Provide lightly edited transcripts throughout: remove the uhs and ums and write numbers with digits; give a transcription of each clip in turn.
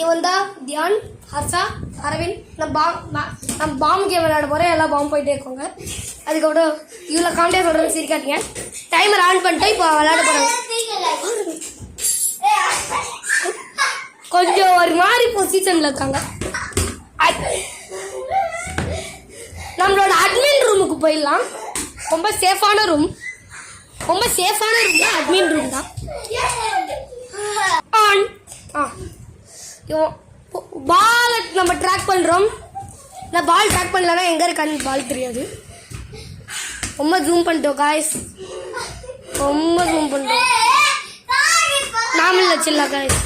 இவன் தான் தியான், ஹர்ஷா, அரவிந்த். நம்ம பாம்பு கேம் விளையாட போகிறேன். எல்லாம் பாம்பு போயிட்டே இருக்கோங்க. அதுக்கப்புறம் இவ்வளோ காமெடியாக சொல்கிறது சிரிக்காதீங்க. டைமர் ஆன் பண்ணிட்டு இப்போ விளையாட போகிறாங்க. கொஞ்சம் ஒரு மாதிரி பொசிஷனில் இருக்காங்க. நம்மளோட அட்மின் ரூமுக்கு போயிடலாம். ரொம்ப சேஃபான ரூம் தான் அட்மின் ரூம் தான். பால் நம்ம ட்ராக் பண்ணுறோம். நான் பால் ட்ராக் பண்ணலன்னா எங்கே இருக்கான்னு பால் தெரியாது. ரொம்ப ஜூம் பண்ணிட்டோம் காய்ஸ், ரொம்ப ஜூம் பண்ணிட்டோம். நாமில் வச்சிடலாம் காய்ஸ்.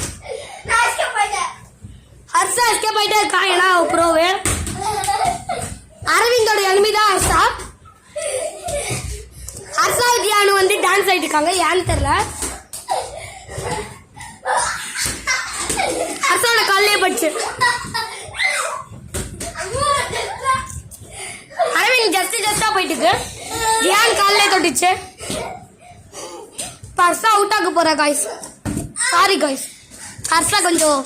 ஹர்ஷா எஸ்கேப் ஆகிட்டே இருக்கா, ஏன்னா ப்ரோவே. அரவிந்தோட எனிமி தான் ஹர்ஷா. ஹர்ஷா தியானு வந்து டான்ஸ் ஆகிட்டு இருக்காங்க, ஏன்னு தெரியல. ஹர்ஷாவோட காலையே படுச்சு. அரவிந்த் ஜஸ்டா போயிட்டு இருக்கு. தியான் காலையே தொட்டுச்சு. ஹர்ஷா அவுட் ஆக போறா காய்ஸ். சாரி காய்ஸ், ஹர்ஷா கொஞ்சம்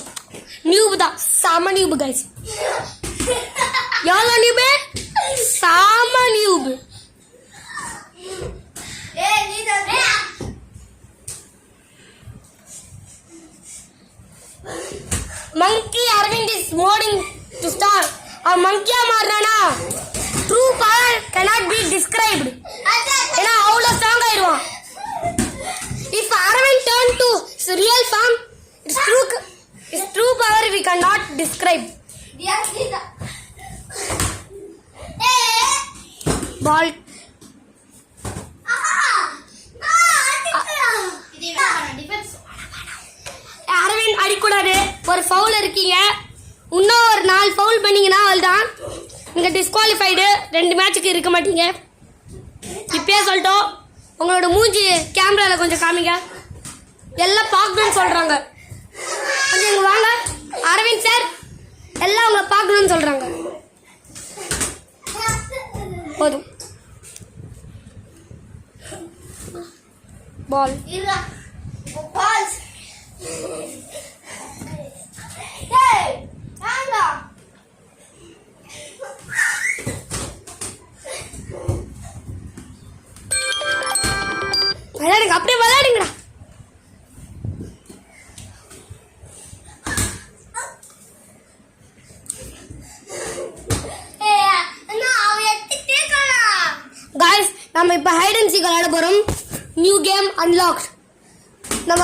நியூப் தான், சாம நியூப் காய்ஸ். எவ்வளோ நியூபு? சாம நியூபு. Monkey Arvind is modding to star. और monkey मारना true power cannot be described. ஏன்னா அவ்வளோ ஸ்ட்ராங் ஆயிடுவான். If Arvind turn to his real form, its true power we cannot describe. Ball. Aravind அடிக்கூடாது, ஒரு foul இருக்கீங்க. இன்னும் ஒரு 4 ஃபவுல் பண்ணீங்கன்னா அவள்தான் நீங்க டிஸ்குவாலிஃபைடு. 2 மேட்சுக்கு இருக்க மாட்டீங்க. இப்பயே சொல்லிட்டோம். உங்களோட மூஞ்சி கேமரால கொஞ்சம் காமிங்க. எல்லாம் பார்க்கணும்னு சொல்றாங்க. கொஞ்சம் இங்க வாங்க அரவிந்த் சார், எல்லாம் உங்களை பார்க்கணும்னு சொல்றாங்க. போதும். பால் விளையாடுங்க, அப்படியே விளையாடுங்கடா. காய்ஸ், நம்ம இப்ப ஹைட் அண்ட் சீக் விளையாட போறோம். New game unlocked. நம்ம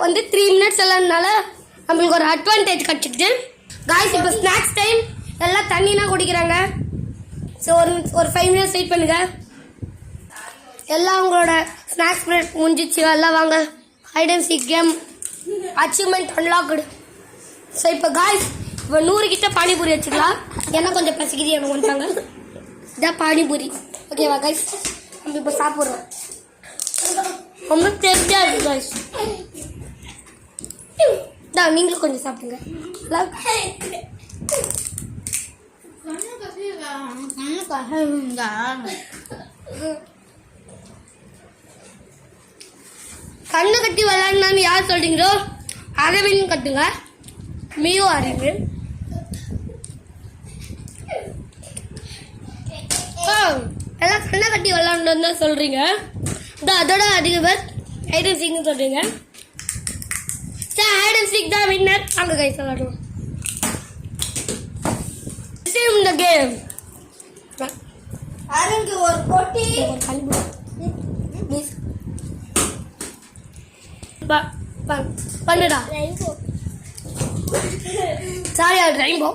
3 மினிட்ஸ் எல்லாம்னால நம்மளுக்கு ஒரு அட்வான்டேஜ் கிடைச்சிட்டு. காய்ஸ், இப்போ ஸ்நாக்ஸ் டைம். எல்லாம் தண்ணினா குடிக்கிறாங்க. ஸோ ஒரு 5 மினிட்ஸ் வெயிட் பண்ணுங்க. எல்லாம் உங்களோட ஸ்நாக்ஸ் பிரேக் முடிஞ்சிச்சு. எல்லாம் வாங்க, hide and seek game achievement unlocked. So இப்போ காய்ஸ், இப்போ 100 கிட்ட பானிபூரி வச்சுக்கலாம். ஏன்னா கொஞ்சம் பசிக்குது எனக்கு வந்துட்டாங்க. இதான் பானிபூரி. ஓகேவா காய்ஸ், நம்ம இப்போ சாப்பிட்றோம். ரொம்ப டேஸ்டியாக இருக்கு காய்ஸ். நீங்களும் கொஞ்சம் சாப்பிடுங்க. கண்ணு கட்டி விளையாடணும்னு யார் சொல்றீங்களோ அரவிந்த் கட்டுங்க. மியோ அறிவு. எல்லாம் கண்ணை கட்டி விளையாடணும்னு தான் சொல்றீங்க. அதோட அதிக பேர் ஹைட் அண்ட் சீக்னு சொல்றீங்க. ஹைட் அண்ட் சீக் தான் வின்னர். அங்கே கைஸ் விளையாடுவோம். இந்த கேம் அரங்கு ஒரு போட்டி. பண்ணுடா. Sorry, rainbow.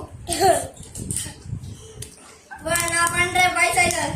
நான் பண்றேன். By cycle.